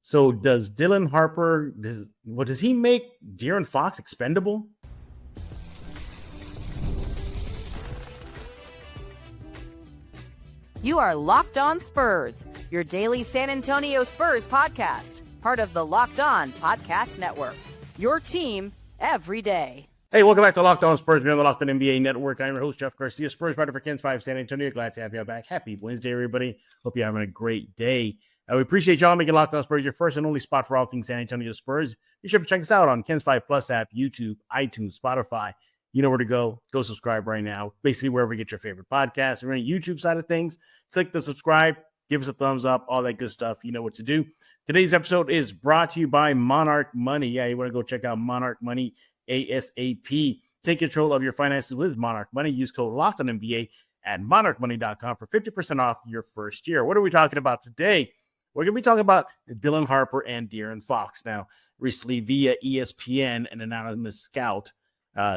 So does Dylan Harper, does he make De'Aaron Fox expendable? You are Locked On Spurs, your daily San Antonio Spurs podcast, part of the Locked On Podcast Network. Your team every day. Hey, welcome back to Locked On Spurs. We're on the Locked On NBA Network. I'm your host, Jeff Garcia, Spurs writer for Kens 5 San Antonio. Glad to have you back. Happy Wednesday, everybody. Hope you're having a great day. We appreciate y'all making Locked On Spurs your first and only spot for all things San Antonio Spurs. Be sure to check us out on Kens 5 Plus app, YouTube, iTunes, Spotify. You know where to go. Go subscribe right now. Basically, wherever you get your favorite podcasts. If you're on the YouTube side of things, click the subscribe, give us a thumbs up, all that good stuff. You know what to do. Today's episode is brought to you by Monarch Money. Yeah, you want to go check out Monarch Money ASAP. Take control of your finances with Monarch Money. Use code LOCKEDONNBA at monarchmoney.com for 50% off your first year. What are we talking about today? We're going to be talking about Dylan Harper and De'Aaron Fox. Now, recently via ESPN, an anonymous scout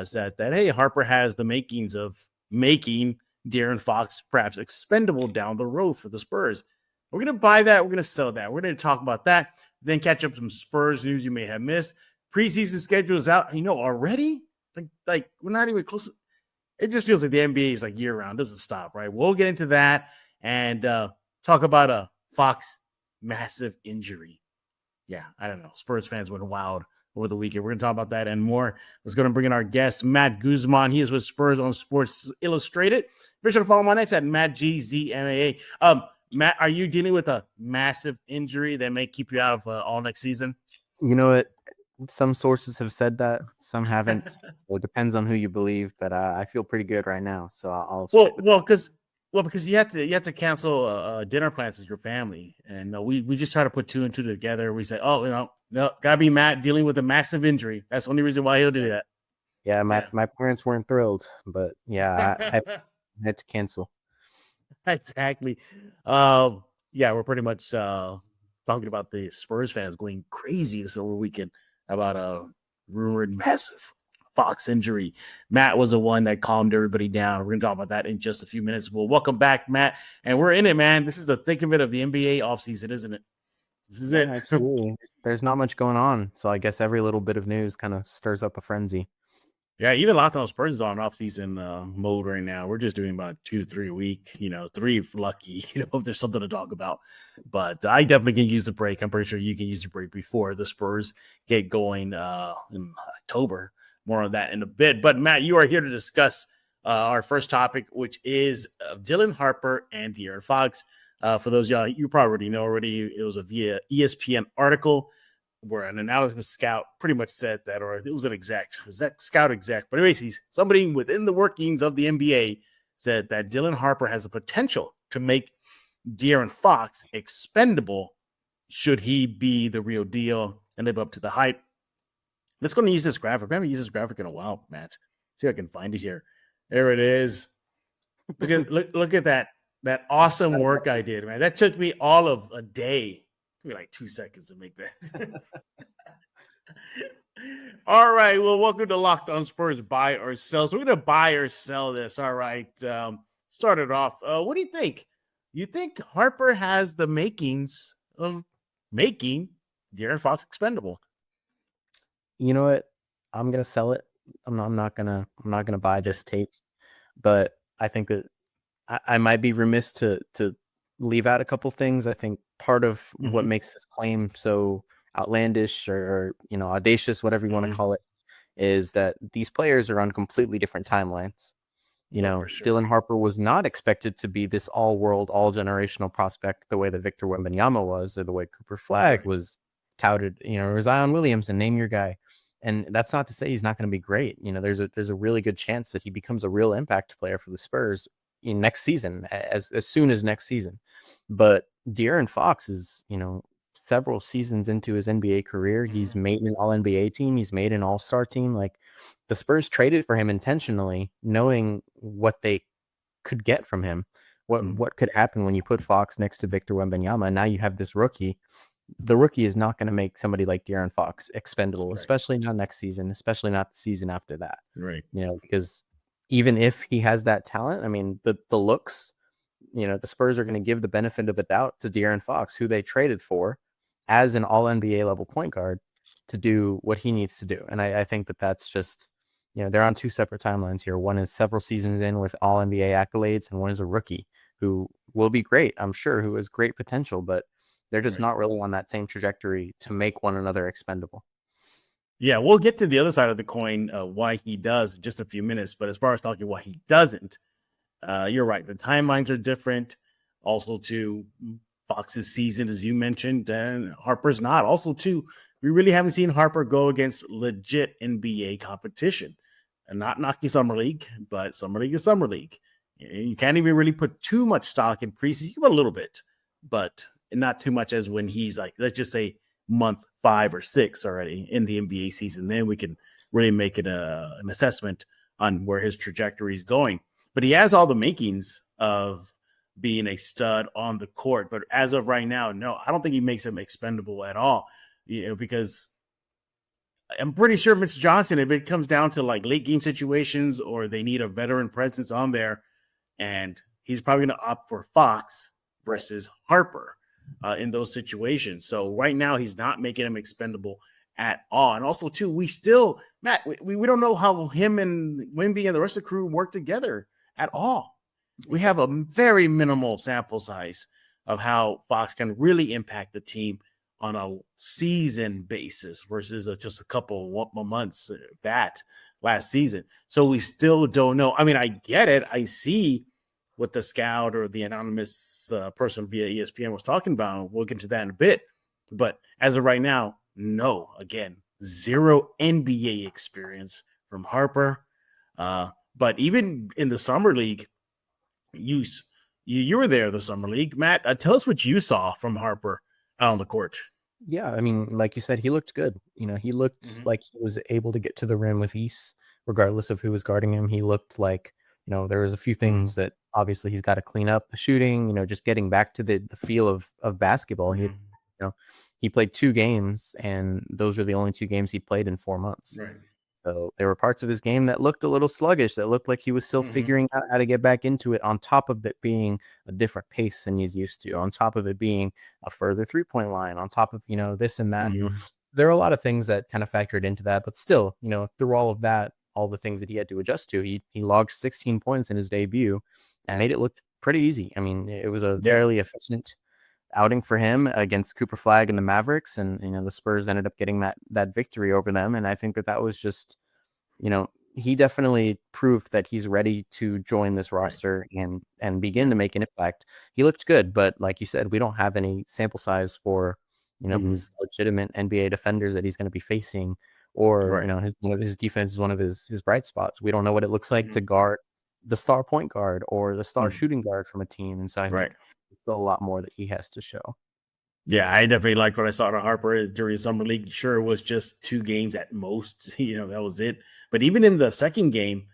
said that, hey, Harper has the makings of making De'Aaron Fox perhaps expendable down the road for the Spurs. We're going to buy that. We're going to sell that. We're going to talk about that. Then catch up some Spurs news you may have missed. Preseason schedule is out. Already? Like we're not even close. It just feels like the NBA is like year round. Doesn't stop, right? We'll get into that and talk about a Fox massive injury. Yeah, I don't know. Spurs fans went wild over the weekend. We're going to talk about that and more. Let's go and bring in our guest, Matt Guzman. He is with Spurs on Sports Illustrated. Be sure to follow him on X at MattGZMAA. Matt, are you dealing with a massive injury that may keep you out of all next season? You know what? Some sources have said that, some haven't. So it depends on who you believe, but I feel pretty good right now. So I'll. Because you have to cancel dinner plans with your family, and we just try to put two and two together. We say, no, gotta be Matt dealing with a massive injury. That's the only reason why he'll do that. Yeah, my parents weren't thrilled, but yeah, I had to cancel. Exactly. We're pretty much talking about the Spurs fans going crazy this over weekend about a rumored massive Fox injury. Matt was the one that calmed everybody down. We're going to talk about that in just a few minutes. Well, welcome back, Matt. And we're in it, man. This is the thick of it of the NBA offseason, isn't it? This is it. Absolutely. There's not much going on. So I guess every little bit of news kind of stirs up a frenzy. Yeah, even Locked On Spurs is on off-season mode right now. We're just doing about 2 to 3 a week, 3 if lucky, if there's something to talk about. But I definitely can use the break. I'm pretty sure you can use the break before the Spurs get going in October. More on that in a bit. But, Matt, you are here to discuss our first topic, which is Dylan Harper and De'Aaron Fox. For those of y'all, you probably already know already, it was a via ESPN article where an analysis scout pretty much said that, or it was an exec. Was that scout exec? But anyways, somebody within the workings of the NBA said that Dylan Harper has the potential to make De'Aaron Fox expendable should he be the real deal and live up to the hype. Let's go and use this graphic. I haven't used this graphic in a while, Matt. See if I can find it here. There it is. Look at that awesome work I did, man. That took me all of a day. Took me like 2 seconds to make that. All right. Well, welcome to Locked On Spurs Buy or Sell. So we're going to buy or sell this. All right. Started off. What do you think? You think Harper has the makings of making De'Aaron Fox expendable? You know what? I'm gonna sell it. I'm not gonna buy this tape, but I think that I might be remiss to leave out a couple things. I think part of what makes this claim so outlandish or audacious, whatever you want to call it, is that these players are on completely different timelines. Sure. Dylan Harper was not expected to be this all-world, all-generational prospect the way that Victor Wembanyama was, or the way Cooper Flagg was touted, or Zion Williamson, name your guy. And that's not to say he's not going to be great. There's a really good chance that he becomes a real impact player for the Spurs in next season, as soon as next season. But De'Aaron Fox is, several seasons into his NBA career. He's made an All-NBA team. He's made an All-Star team. Like, the Spurs traded for him intentionally, knowing what they could get from him, what could happen when you put Fox next to Victor Wembanyama. And now you have this rookie. The rookie is not going to make somebody like De'Aaron Fox expendable, right, especially not next season, especially not the season after that. Right. Because even if he has that talent, I mean, the looks, the Spurs are going to give the benefit of a doubt to De'Aaron Fox, who they traded for, as an all NBA level point guard to do what he needs to do. And I think that that's just, they're on two separate timelines here. One is several seasons in with all NBA accolades, and one is a rookie who will be great, I'm sure, who has great potential, but they're just not really on that same trajectory to make one another expendable. Yeah, we'll get to the other side of the coin, why he does in just a few minutes. But as far as talking why he doesn't, you're right. The timelines are different. Also, to Fox's season, as you mentioned, and Harper's not. Also, too, we really haven't seen Harper go against legit NBA competition. And not knocking Summer League, but Summer League is Summer League. You can't even really put too much stock in preseason. You can put a little bit, but not too much as when he's like, let's just say month 5 or 6 already in the NBA season. Then we can really make it an assessment on where his trajectory is going. But he has all the makings of being a stud on the court. But as of right now, no, I don't think he makes him expendable at all. Because I'm pretty sure Mitch Johnson, if it comes down to like late game situations or they need a veteran presence on there, and he's probably going to opt for Fox versus Harper in those situations. So right now he's not making him expendable at all. And also too, we still, Matt, we don't know how him and Wemby and the rest of the crew work together at all. We have a very minimal sample size of how Fox can really impact the team on a season basis versus just a couple of months that last season. So we still don't know. I mean, I get it. I see what the scout or the anonymous person via ESPN was talking about. We'll get to that in a bit. But as of right now, no. Again, zero NBA experience from Harper. But even in the Summer League, you were there, the Summer League. Matt, tell us what you saw from Harper out on the court. Yeah, I mean, like you said, he looked good. He looked like he was able to get to the rim with ease, regardless of who was guarding him. He looked like, there was a few things that obviously he's got to clean up. The shooting, just getting back to the feel of basketball. He played 2 games, and those were the only 2 games he played in 4 months. Right. So there were parts of his game that looked a little sluggish, that looked like he was still figuring out how to get back into it, on top of it being a different pace than he's used to, on top of it being a further 3-point line, on top of, this and that. There are a lot of things that kind of factored into that, but still, through all of that, all the things that he had to adjust to, he logged 16 points in his debut and made it look pretty easy. I mean, it was a fairly efficient outing for him against Cooper Flagg and the Mavericks, and the Spurs ended up getting that victory over them. And I think that was just, he definitely proved that he's ready to join this roster and begin to make an impact. He looked good, but like you said, we don't have any sample size for these legitimate NBA defenders that he's going to be facing, or his defense is one of his bright spots. We don't know what it looks like to guard the star point guard or the star shooting guard from a team, and so I think a lot more that he has to show. Yeah, I definitely liked what I saw to Harper during Summer League. Sure, it was just 2 games at most. That was it. But even in the second game,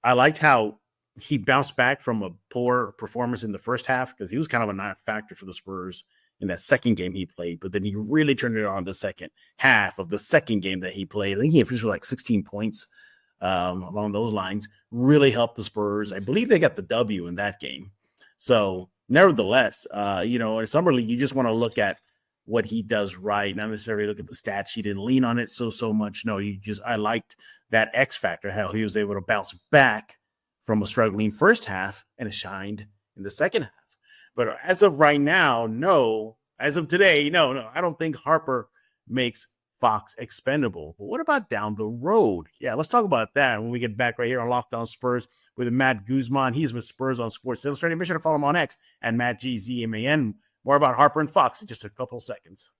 I liked how he bounced back from a poor performance in the first half, because he was kind of a non-factor for the Spurs in that second game he played. But then he really turned it on the second half of the second game that he played. I think he finished with like 16 points along those lines. Really helped the Spurs. I believe they got the W in that game. So nevertheless, in Summer League, you just want to look at what he does right, not necessarily look at the stat sheet and lean on it so much. No, I liked that X factor, how he was able to bounce back from a struggling first half and it shined in the second half. But as of right now, no. As of today, no, I don't think Harper makes Fox expendable. But what about down the road? Yeah, let's talk about that when we get back right here on Locked On Spurs with Matt Guzman. He's with Spurs on Sports Illustrated. Make sure to follow him on X and MattGZMAN. More about Harper and Fox in just a couple seconds.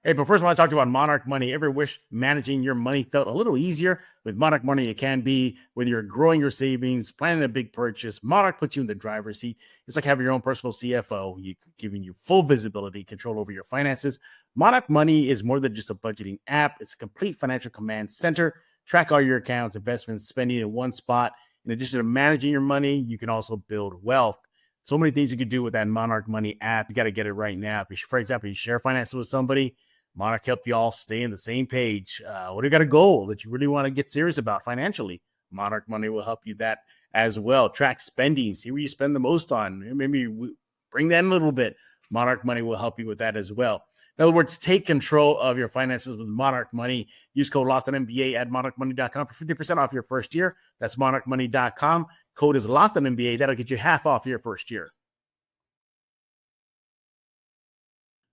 Hey, but first I want to talk to you about Monarch Money. Ever wish managing your money felt a little easier? With Monarch Money, it can be. Whether you're growing your savings, planning a big purchase, Monarch puts you in the driver's seat. It's like having your own personal CFO, giving you full visibility, control over your finances. Monarch Money is more than just a budgeting app. It's a complete financial command center. Track all your accounts, investments, spending in one spot. In addition to managing your money, you can also build wealth. So many things you can do with that Monarch Money app. You got to get it right now. For example, you share finances with somebody, Monarch help you all stay on the same page. What do you got a goal that you really want to get serious about financially? Monarch Money will help you that as well. Track spending, see where you spend the most on. Maybe bring that in a little bit. Monarch Money will help you with that as well. In other words, take control of your finances with Monarch Money. Use code LOCKEDONNBA at monarchmoney.com for 50% off your first year. That's monarchmoney.com. Code is LOCKEDONNBA. That'll get you half off your first year.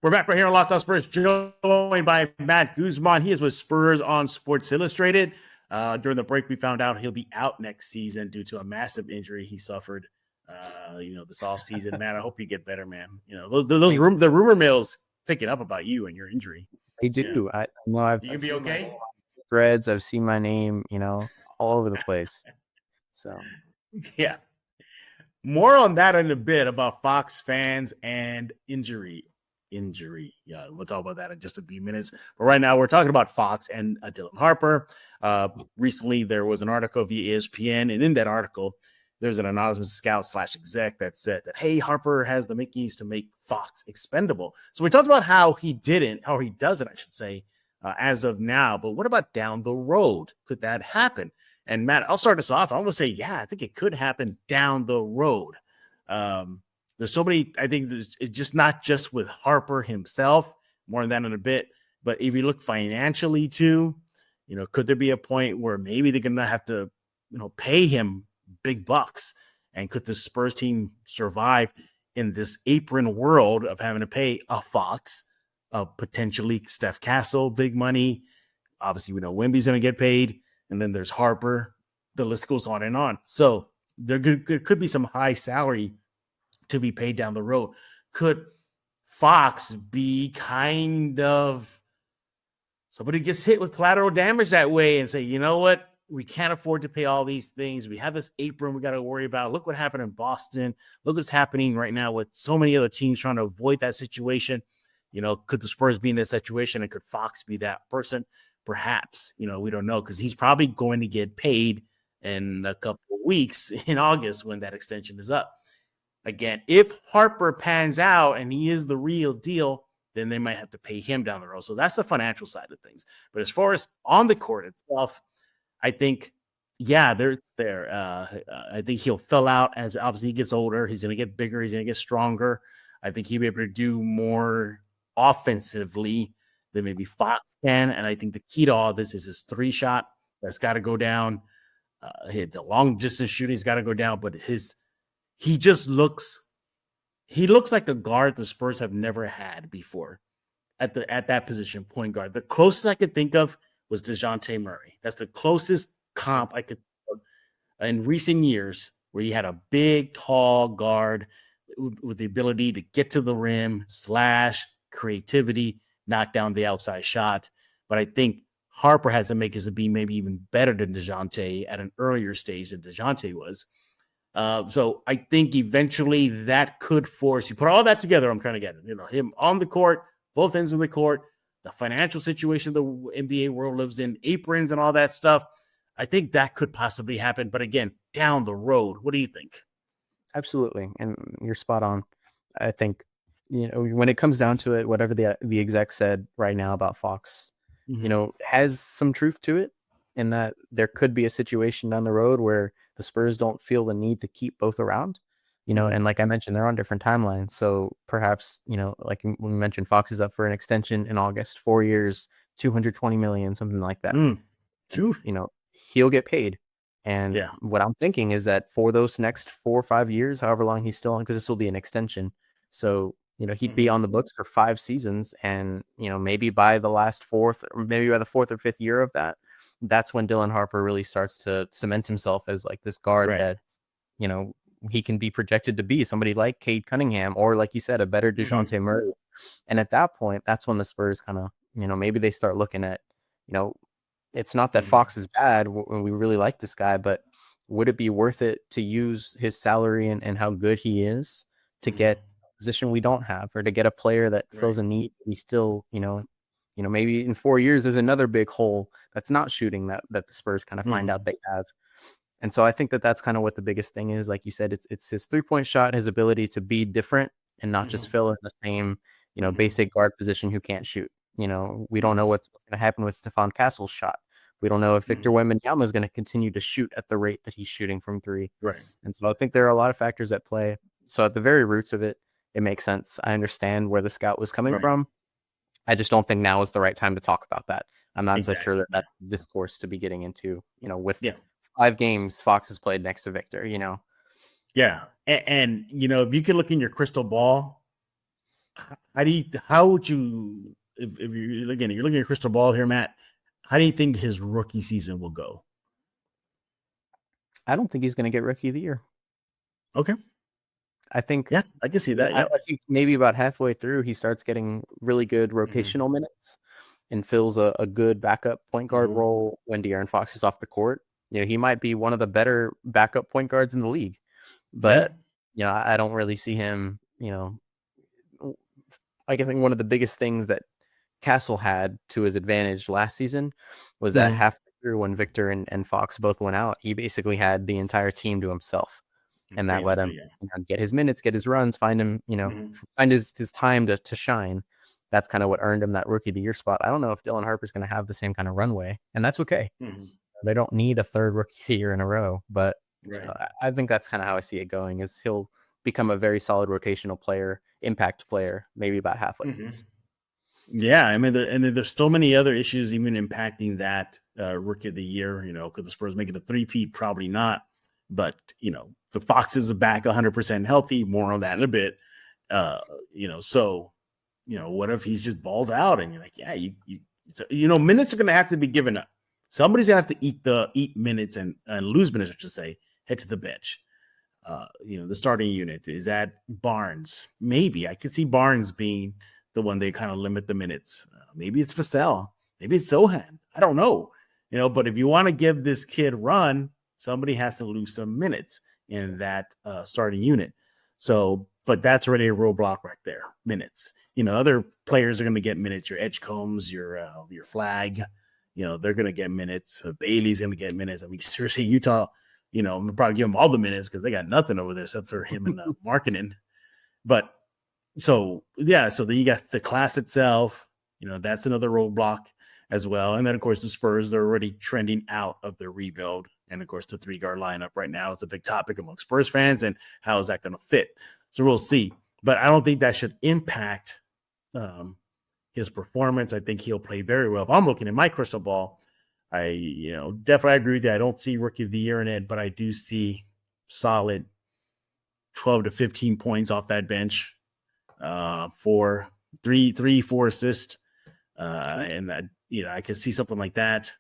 We're back right here on Locked On Spurs, joined by Matt Guzman. He is with Spurs on Sports Illustrated. During the break, we found out he'll be out next season due to a massive injury he suffered, this offseason. Matt, I hope you get better, man. The rumor mill's picking up about you and your injury. They do. Yeah. I've you can be okay. Threads. I've seen my name, all over the place. So, yeah. More on that in a bit about Fox fans and injury. Yeah, we'll talk about that in just a few minutes. But right now, we're talking about Fox and Dylan Harper. Recently, there was an article via ESPN, and in that article, there's an anonymous scout/exec that said that, hey, Harper has the makings to make Fox expendable. So we talked about how he doesn't, I should say, as of now. But what about down the road? Could that happen? And Matt, I'll start us off. I'm going to say, yeah, I think it could happen down the road. There's so many, I think it's just not just with Harper himself, more on that in a bit, but if you look financially too, could there be a point where maybe they're going to have to, pay him big bucks? And could the Spurs team survive in this apron world of having to pay a Fox, potentially Steph Castle, big money? Obviously, we know Wemby's going to get paid, and then there's Harper. The list goes on and on. So there could be some high salary to be paid down the road. Could Fox be kind of somebody gets hit with collateral damage that way and say, you know what? We can't afford to pay all these things. We have this apron we got to worry about. Look what happened in Boston. Look what's happening right now with so many other teams trying to avoid that situation. Could the Spurs be in this situation, and could Fox be that person? Perhaps. We don't know, because he's probably going to get paid in a couple of weeks in August when that extension is up. Again, if Harper pans out and he is the real deal, then they might have to pay him down the road. So that's the financial side of things. But as far as on the court itself, I think, yeah, there. I think he'll fill out as obviously he gets older. He's going to get bigger. He's going to get stronger. I think he'll be able to do more offensively than maybe Fox can. And I think the key to all this is his 3-shot. That's got to go down. The long distance shooting's got to go down. But he looks like a guard the Spurs have never had before at that position, point guard. The closest I could think of was DeJounte Murray. That's the closest comp I could think of in recent years, where you had a big, tall guard with the ability to get to the rim, slash, creativity, knock down the outside shot. But I think Harper has to make his to be maybe even better than DeJounte at an earlier stage than DeJounte was. So I think eventually that could force you put all that together. I'm trying to get it, him on the court, both ends of the court, the financial situation the NBA world lives in, aprons and all that stuff. I think that could possibly happen. But again, down the road, what do you think? Absolutely. And you're spot on. I think, when it comes down to it, whatever the exec said right now about Fox, has some truth to it, in that there could be a situation down the road where the Spurs don't feel the need to keep both around, and like I mentioned, they're on different timelines. So perhaps, like when we mentioned, Fox is up for an extension in August, 4 years, $220 million, something like that. He'll get paid. And what I'm thinking is that for those next 4 or 5 years, however long he's still on, because this will be an extension. So, he'd be on the books for 5 seasons. And, maybe by the last fourth, or maybe by the 4th or 5th year of that, that's when Dylan Harper really starts to cement himself as like this guard that, he can be projected to be somebody like Cade Cunningham, or like you said, a better DeJounte Murray. And at that point, that's when the Spurs kind of, maybe they start looking at, it's not that Fox is bad. We really like this guy, but would it be worth it to use his salary and how good he is to get a position we don't have, or to get a player that fills a need? We still, maybe in 4 years, there's another big hole that's not shooting that the Spurs kind of find out they have. And so I think that's kind of what the biggest thing is. Like you said, it's his 3-point shot, his ability to be different and not just fill in the same, basic guard position who can't shoot. We don't know what's going to happen with Stephon Castle's shot. We don't know if Victor Wembanyama is going to continue to shoot at the rate that he's shooting from 3. Right. And so I think there are a lot of factors at play. So at the very roots of it, It makes sense. I understand where the scout was coming Right. from. I just don't think now is the right time to talk about that. I'm not so sure Exactly. that that's discourse to be getting into, with Yeah. 5 games Fox has played next to Victor, Yeah. And if you could look in your crystal ball, how would you, if you're looking at your crystal ball here, Matt, how do you think his rookie season will go? I don't think he's going to get Rookie of the Year. Okay. I think Yeah, I can see that. I Yeah. think maybe about halfway through, he starts getting really good rotational minutes and fills a good backup point guard role when De'Aaron Fox is off the court. He might be one of the better backup point guards in the league, Yeah. but I don't really see him. I think one of the biggest things that Castle had to his advantage last season was that halfway through when Victor and Fox both went out, he basically had the entire team to himself. And that let him get his minutes, get his runs, find him, find his time to shine. That's kind of what earned him that Rookie of the Year spot. I don't know if Dylan Harper's going to have the same kind of runway, and that's okay. They don't need a third Rookie of the Year in a row, but I think that's kind of how I see it going. Is he'll become a very solid rotational player, impact player, maybe about halfway. Yeah, I mean, there's so many other issues even impacting that Rookie of the Year. Could the Spurs make it a three-peat? Probably not. But the Foxes are back 100% healthy. More on that in a bit. So what if he's just balls out and you're like, yeah, minutes are going to have to be given up. Somebody's gonna have to eat minutes and lose minutes, I should say. Head to the bench. The starting unit, is that Barnes? Maybe I could see Barnes being the one they kind of limit the minutes. Maybe it's Vassell. Maybe it's Sohan. I don't know. But if you want to give this kid run, somebody has to lose some minutes in that starting unit. So, but that's already a roadblock right there. Minutes. Other players are going to get minutes. Your Edgecombs, your Flag. They're going to get minutes. Bailey's going to get minutes. I mean, seriously, Utah. I'm probably give them all the minutes because they got nothing over there except for him and marketing. But so then you got the class itself. That's another roadblock as well. And then of course the Spurs, they're already trending out of their rebuild. And of course the 3-guard lineup right now is a big topic among Spurs fans. And how is that going to fit? So we'll see. But I don't think that should impact his performance. I think he'll play very well. If I'm looking at my crystal ball, I definitely agree with you. I don't see Rookie of the Year in it, but I do see solid 12 to 15 points off that bench for 4 assists. And I can see something like that.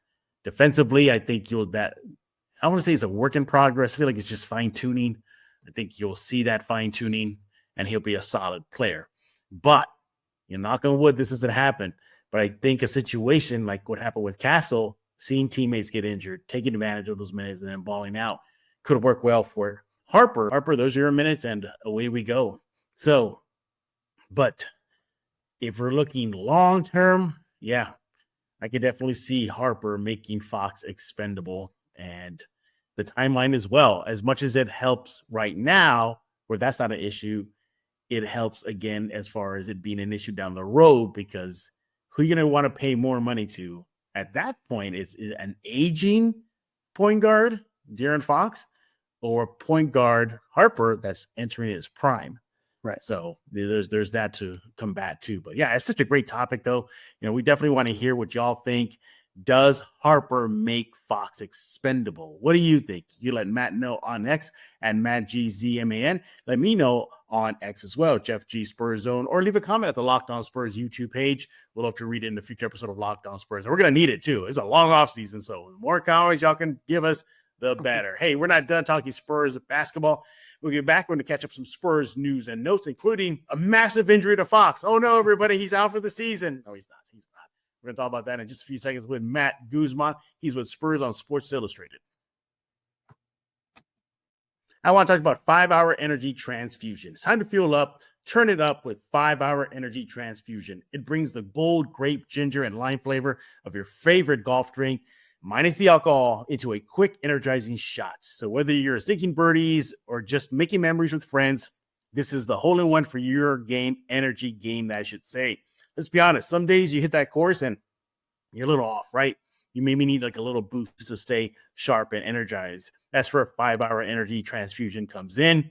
Defensively, I think I want to say it's a work in progress. I feel like it's just fine tuning. I think you'll see that fine tuning and he'll be a solid player. But knock on wood, this doesn't happen. But I think a situation like what happened with Castle, seeing teammates get injured, taking advantage of those minutes and then balling out could work well for Harper. Those are your minutes and away we go. So, but if we're looking long-term, yeah, I could definitely see Harper making Fox expendable and the timeline as well. As much as it helps right now, where that's not an issue, it helps again as far as it being an issue down the road because who are you going to want to pay more money to at that point? Is an aging point guard, De'Aaron Fox, or point guard Harper that's entering his prime. Right. So there's that to combat too. But yeah, it's such a great topic though. We definitely want to hear what y'all think. Does Harper make Fox expendable? What do you think? You let Matt know on X and MattGZMAN. Let me know on X as well, Jeff G Spurs Zone, or leave a comment at the Locked On Spurs YouTube page. We'll have to read it in a future episode of Locked On Spurs. And we're going to need it too. It's a long off season. So the more comments y'all can give us, the better. Hey, we're not done talking Spurs basketball. We'll get back. We're going to catch up some Spurs news and notes, including a massive injury to Fox. Oh no, everybody, he's out for the season. No, he's not. We're going to talk about that in just a few seconds with Matt Guzman. He's with Spurs on Sports Illustrated. I want to talk about 5-Hour Energy Transfusion. It's time to fuel up. Turn it up with 5-Hour Energy Transfusion. It brings the bold grape, ginger, and lime flavor of your favorite golf drink, minus the alcohol, into a quick, energizing shot. So whether you're sinking birdies or just making memories with friends, this is the hole-in-one for your energy game, I should say. Let's be honest. Some days you hit that course and you're a little off, right? You maybe need like a little boost to stay sharp and energized. That's where 5-Hour Energy Transfusion comes in.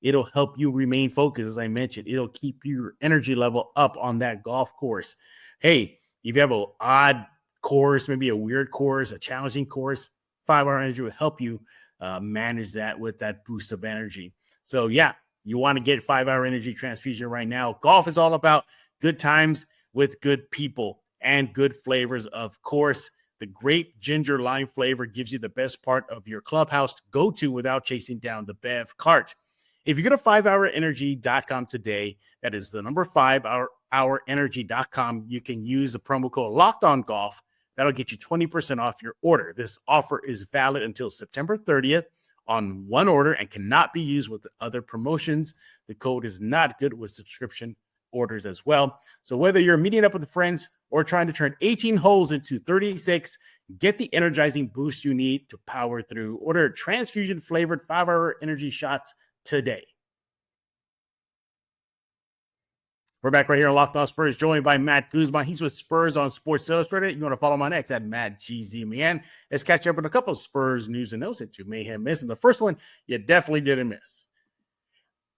It'll help you remain focused. As I mentioned, it'll keep your energy level up on that golf course. Hey, if you have an odd course, maybe a weird course, a challenging course, 5-hour energy will help you manage that with that boost of energy. So yeah, you want to get 5-hour energy transfusion right now. Golf is all about good times with good people and good flavors. Of course, the grape ginger lime flavor gives you the best part of your clubhouse to go to without chasing down the bev cart. If you go to 5hourenergy.com today, that is the number 5hourenergy.com, you can use the promo code LOCKEDONGolf. That'll get you 20% off your order. This offer is valid until September 30th on one order and cannot be used with other promotions. The code is not good with subscription orders as well. So whether you're meeting up with friends or trying to turn 18 holes into 36, get the energizing boost you need to power through. Order transfusion flavored 5-hour energy shots today. We're back right here on Locked On Spurs, joined by Matt Guzman. He's with Spurs on Sports Illustrated. You want to follow him on X at MattGZMan. Let's catch up with a couple of Spurs news and notes that you may have missed. And the first one you definitely didn't miss.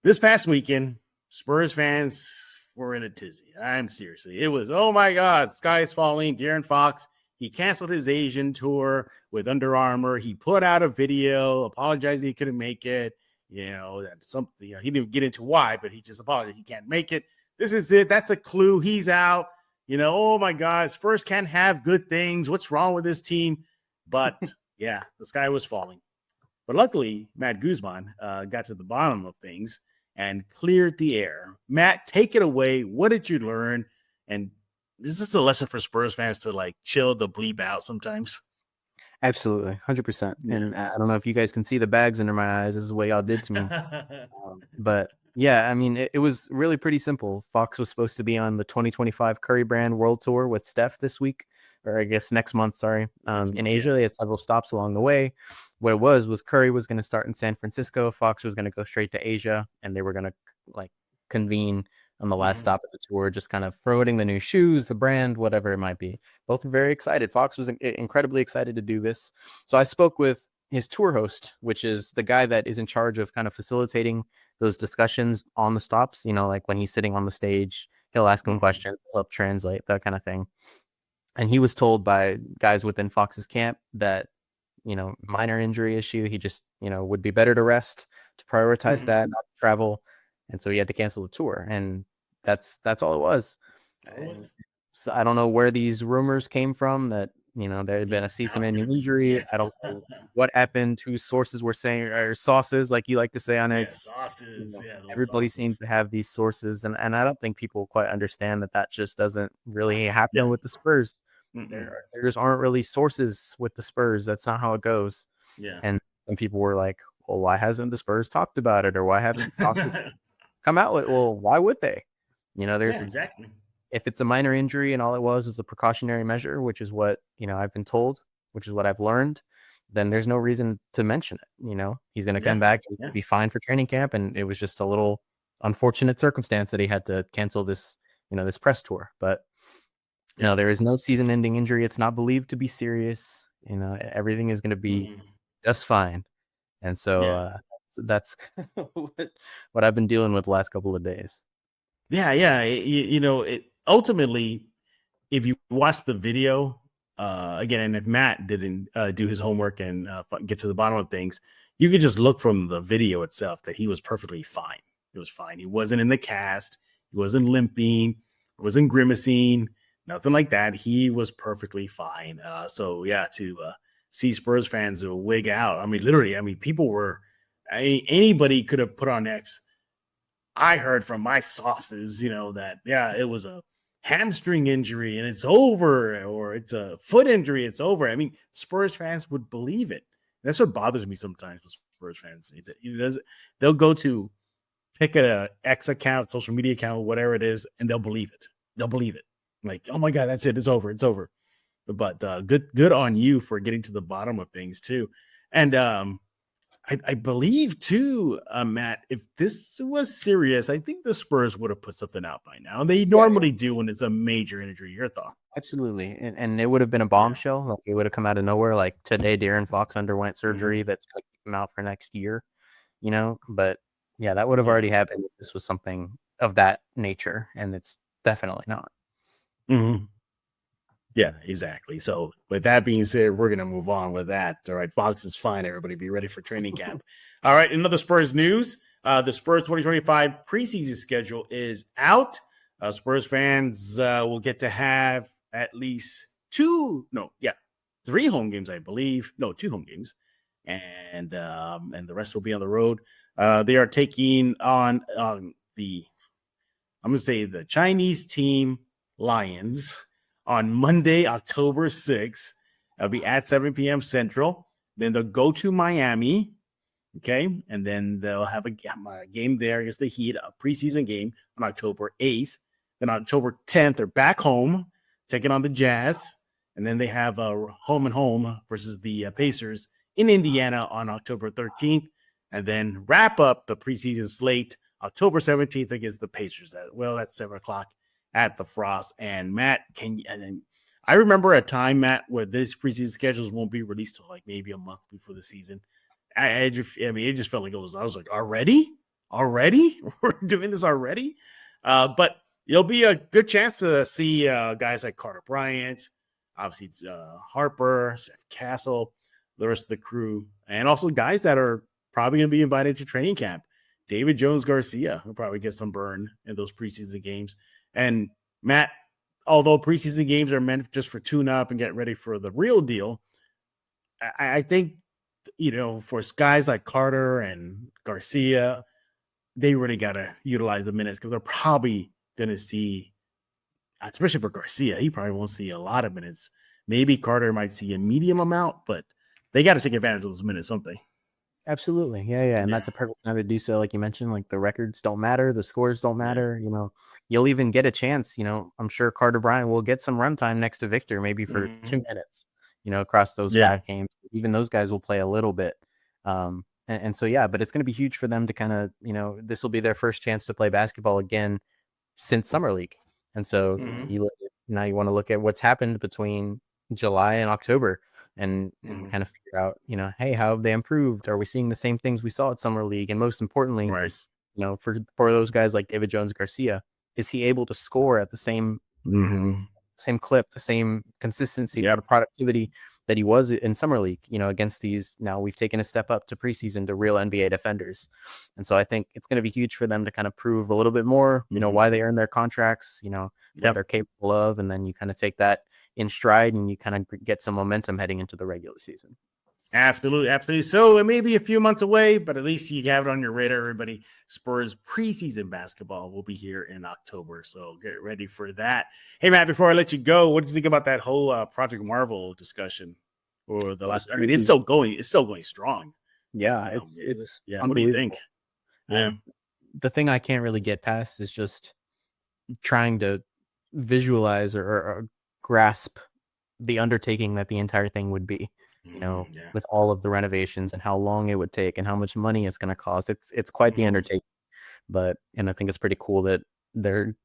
This past weekend, Spurs fans were in a tizzy. I'm seriously. It was, oh my God, sky is falling. De'Aaron Fox, he canceled his Asian tour with Under Armour. He put out a video apologizing he couldn't make it. You know, that something, you know, he didn't get into why, but he just apologized. He can't make it. This is it. That's a clue. He's out. You know, oh my God, Spurs can't have good things. What's wrong with this team? But yeah, the sky was falling. But luckily, Matt Guzman got to the bottom of things and cleared the air. Matt, take it away. What did you learn? And is this a lesson for Spurs fans to like chill the bleep out sometimes? Absolutely, 100%. And I don't know if you guys can see the bags under my eyes. This is what y'all did to me. But yeah, I mean, it was really pretty simple. Fox was supposed to be on the 2025 Curry Brand World Tour with Steph this week, or I guess next month, sorry, in Asia. They had several stops along the way. What it was Curry was going to start in San Francisco. Fox was going to go straight to Asia, and they were going to like convene on the last stop of the tour, just kind of promoting the new shoes, the brand, whatever it might be. Both were very excited. Fox was incredibly excited to do this. So I spoke with his tour host, which is the guy that is in charge of kind of facilitating those discussions on the stops. You know, like when he's sitting on the stage, he'll ask him questions, help translate, that kind of thing. And he was told by guys within Fox's camp that, you know, minor injury issue, he just, you know, would be better to rest, to prioritize that, not travel. And so he had to cancel the tour. And that's all it was. So I don't know where these rumors came from that, you know, there had been a season-ending injury. I don't know what happened, whose sources were saying, or sauces, like you like to say on it. Sauces. You know, everybody seems to have these sources, and I don't think people quite understand that just doesn't really happen with the Spurs. There just aren't really sources with the Spurs. That's not how it goes. Yeah. And people were like, well, why hasn't the Spurs talked about it, or why haven't sauces come out with? Well, why would they? You know, there's exactly. If it's a minor injury and all it was a precautionary measure, which is what, you know, I've been told, which is what I've learned, then there's no reason to mention it. You know, he's going to come back, he's going to be fine for training camp. And it was just a little unfortunate circumstance that he had to cancel this, you know, this press tour. But, you know, there is no season ending injury. It's not believed to be serious. You know, everything is going to be just fine. And so that's what I've been dealing with the last couple of days. Yeah. You know, it ultimately, if you watch the video again, and if Matt didn't do his homework and get to the bottom of things, you could just look from the video itself that he was perfectly fine. It was fine. He wasn't in the cast. He wasn't limping. He wasn't grimacing. Nothing like that. He was perfectly fine. So yeah, to see Spurs fans wig out. I mean, literally. I mean, people were. Anybody could have put on X. I heard from my sources, you know, that it was a hamstring injury and it's over, or it's a foot injury, it's over. I mean, Spurs fans would believe it. That's what bothers me sometimes with Spurs fans. They'll go to pick a X account, social media account, whatever it is, and they'll believe it. They'll believe it. Like, oh my God, that's it. It's over. It's over. But good on you for getting to the bottom of things too. And I believe too, Matt, if this was serious, I think the Spurs would have put something out by now. And they normally do when it's a major injury. Your thought? Absolutely. And it would have been a bombshell. Like, it would have come out of nowhere. Like today, De'Aaron Fox underwent surgery that's going to keep him out for next year, you know, but Yeah, that would have already happened if this was something of that nature, and it's definitely not. Mm-hmm. Yeah, exactly. So with that being said, we're going to move on with that. All right. Fox is fine. Everybody be ready for training camp. All right. Another Spurs news. The Spurs 2025 preseason schedule is out. Spurs fans will get to have at least three home games, I believe. No, 2 home games. And the rest will be on the road. They are taking on I'm going to say the Chinese team Lions on Monday, October 6th. It'll be at 7 p.m. Central. Then they'll go to Miami, okay? And then they'll have a game there against the Heat, a preseason game on October 8th. Then October 10th, they're back home, taking on the Jazz. And then they have a home and home versus the Pacers in Indiana on October 13th. And then wrap up the preseason slate October 17th against the Pacers. That's 7 o'clock at the Frost. And Matt, I remember a time, Matt, where this preseason schedules won't be released till like maybe a month before the season. It just felt like I was like, already? We're doing this already? But it'll be a good chance to see guys like Carter Bryant, obviously Harper, Seth Castle, the rest of the crew, and also guys that are probably going to be invited to training camp. David Jones Garcia will probably get some burn in those preseason games. And Matt, although preseason games are meant just for tune-up and get ready for the real deal, I think, for guys like Carter and Garcia, they really got to utilize the minutes because they're probably going to see, especially for Garcia, he probably won't see a lot of minutes. Maybe Carter might see a medium amount, but they got to take advantage of those minutes, don't they? Absolutely. Yeah. And that's a perfect time to do so. Like you mentioned, like the records don't matter. The scores don't matter. You'll even get a chance. I'm sure Carter Bryant will get some runtime next to Victor, maybe for 2 minutes, across those 5 games. Even those guys will play a little bit. And so, but it's going to be huge for them to kind of, this will be their first chance to play basketball again since Summer League. And so now you want to look at what's happened between July and October. And kind of figure out, hey, how have they improved? Are we seeing the same things we saw at Summer League? And most importantly, for those guys like David Jones Garcia, is he able to score at the same clip, the same consistency, the productivity that he was in Summer League, against these? Now we've taken a step up to preseason to real NBA defenders. And so I think it's going to be huge for them to kind of prove a little bit more, why they earn their contracts, what they're capable of. And then you kind of take that in stride and you kind of get some momentum heading into the regular season. Absolutely. So it may be a few months away, but at least you have it on your radar, everybody. Spurs preseason basketball will be here in October, so get ready for that. Hey, Matt, before I let you go, what did you think about that whole Project Marvel discussion? Or the last? I mean, it's still going strong. Yeah, it's What do you think? The thing I can't really get past is just trying to visualize or grasp the undertaking that the entire thing would be, with all of the renovations and how long it would take and how much money it's going to cost. It's quite the undertaking, and I think it's pretty cool that they're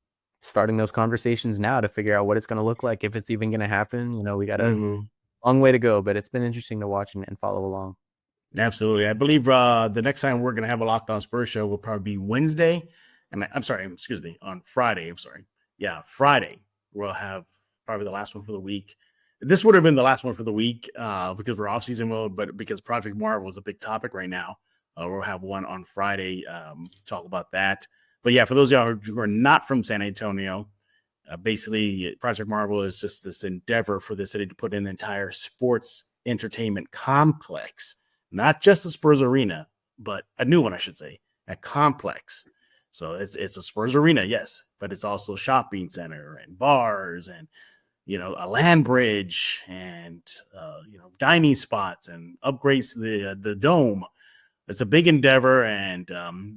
starting those conversations now to figure out what it's going to look like, if it's even going to happen. We got a long way to go, but it's been interesting to watch and follow along. Absolutely. I believe the next time we're going to have a Locked On Spurs show will probably be Wednesday. On Friday. Friday. We'll have probably the last one for the week. This would have been the last one for the week because we're off season mode, but because Project Marvel is a big topic right now, we'll have one on Friday talk about that. But yeah, for those of y'all who are not from San Antonio, basically Project Marvel is just this endeavor for the city to put in an entire sports entertainment complex, not just a Spurs arena, but a new one, I should say, a complex. So it's a Spurs arena, yes, but it's also shopping center and bars and a land bridge and dining spots and upgrades to the dome. It's a big endeavor, and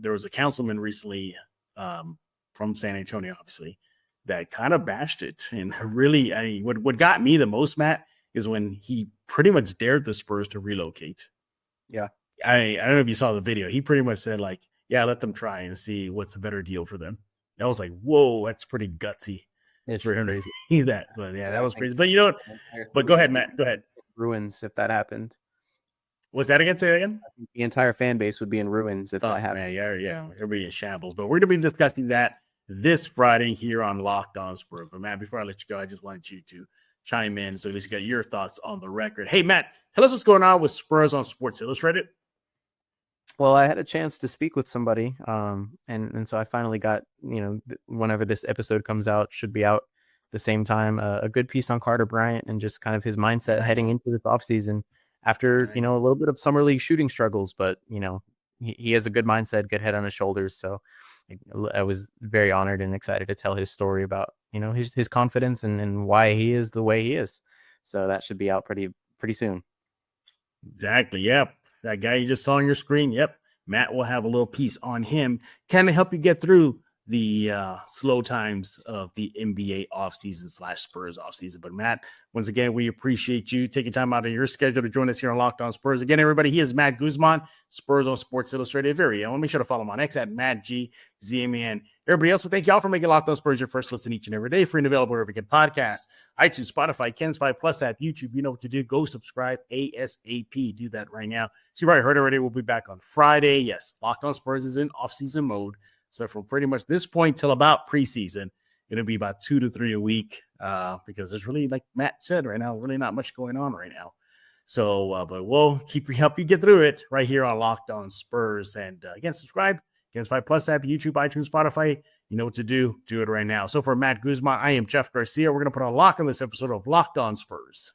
there was a councilman recently from San Antonio, obviously, that kind of bashed it. And really, what got me the most, Matt, is when he pretty much dared the Spurs to relocate. Yeah, I don't know if you saw the video. He pretty much said like, yeah, let them try and see what's a better deal for them. I was like, whoa, that's pretty gutsy. It's crazy. But yeah, that was crazy. But but go ahead, Matt. Go ahead. Ruins if that happened. Was that again? Say it again. The entire fan base would be in ruins if that happened. Man, yeah, everybody in shambles. But we're going to be discussing that this Friday here on Locked On Spurs. But Matt, before I let you go, I just wanted you to chime in so at least you got your thoughts on the record. Hey, Matt, tell us what's going on with Spurs on Sports Illustrated. Well, I had a chance to speak with somebody, and so I finally got, whenever this episode comes out, should be out the same time, a good piece on Carter Bryant and just kind of his mindset heading into this offseason after, a little bit of summer league shooting struggles, but, he has a good mindset, good head on his shoulders. So I was very honored and excited to tell his story about, his confidence and why he is the way he is. So that should be out pretty soon. Exactly. Yep. That guy you just saw on your screen. Yep. Matt will have a little piece on him. Kind of help you get through the slow times of the NBA offseason / Spurs offseason. But Matt, once again, we appreciate you taking time out of your schedule to join us here on Locked On Spurs. Again, everybody, he is Matt Guzman, Spurs on Sports Illustrated. Very own. Make sure to follow him on X at MattGZMN. Everybody else, well, thank y'all for making Locked On Spurs your first listen each and every day. Free and available wherever you get podcasts, iTunes, Spotify, Ken's 5 Plus app, YouTube. You know what to do. Go subscribe ASAP. Do that right now. So you probably heard already. We'll be back on Friday. Yes, Locked On Spurs is in off-season mode. So from pretty much this point till about preseason, it'll be about 2 to 3 a week because there's really, like Matt said right now, really not much going on right now. So, but we'll help you get through it right here on Locked On Spurs. And again, subscribe. Ken's 5 Plus app, YouTube, iTunes, Spotify. You know what to do. Do it right now. So for Matt Guzman, I am Jeff Garcia. We're going to put a lock on this episode of Locked On Spurs.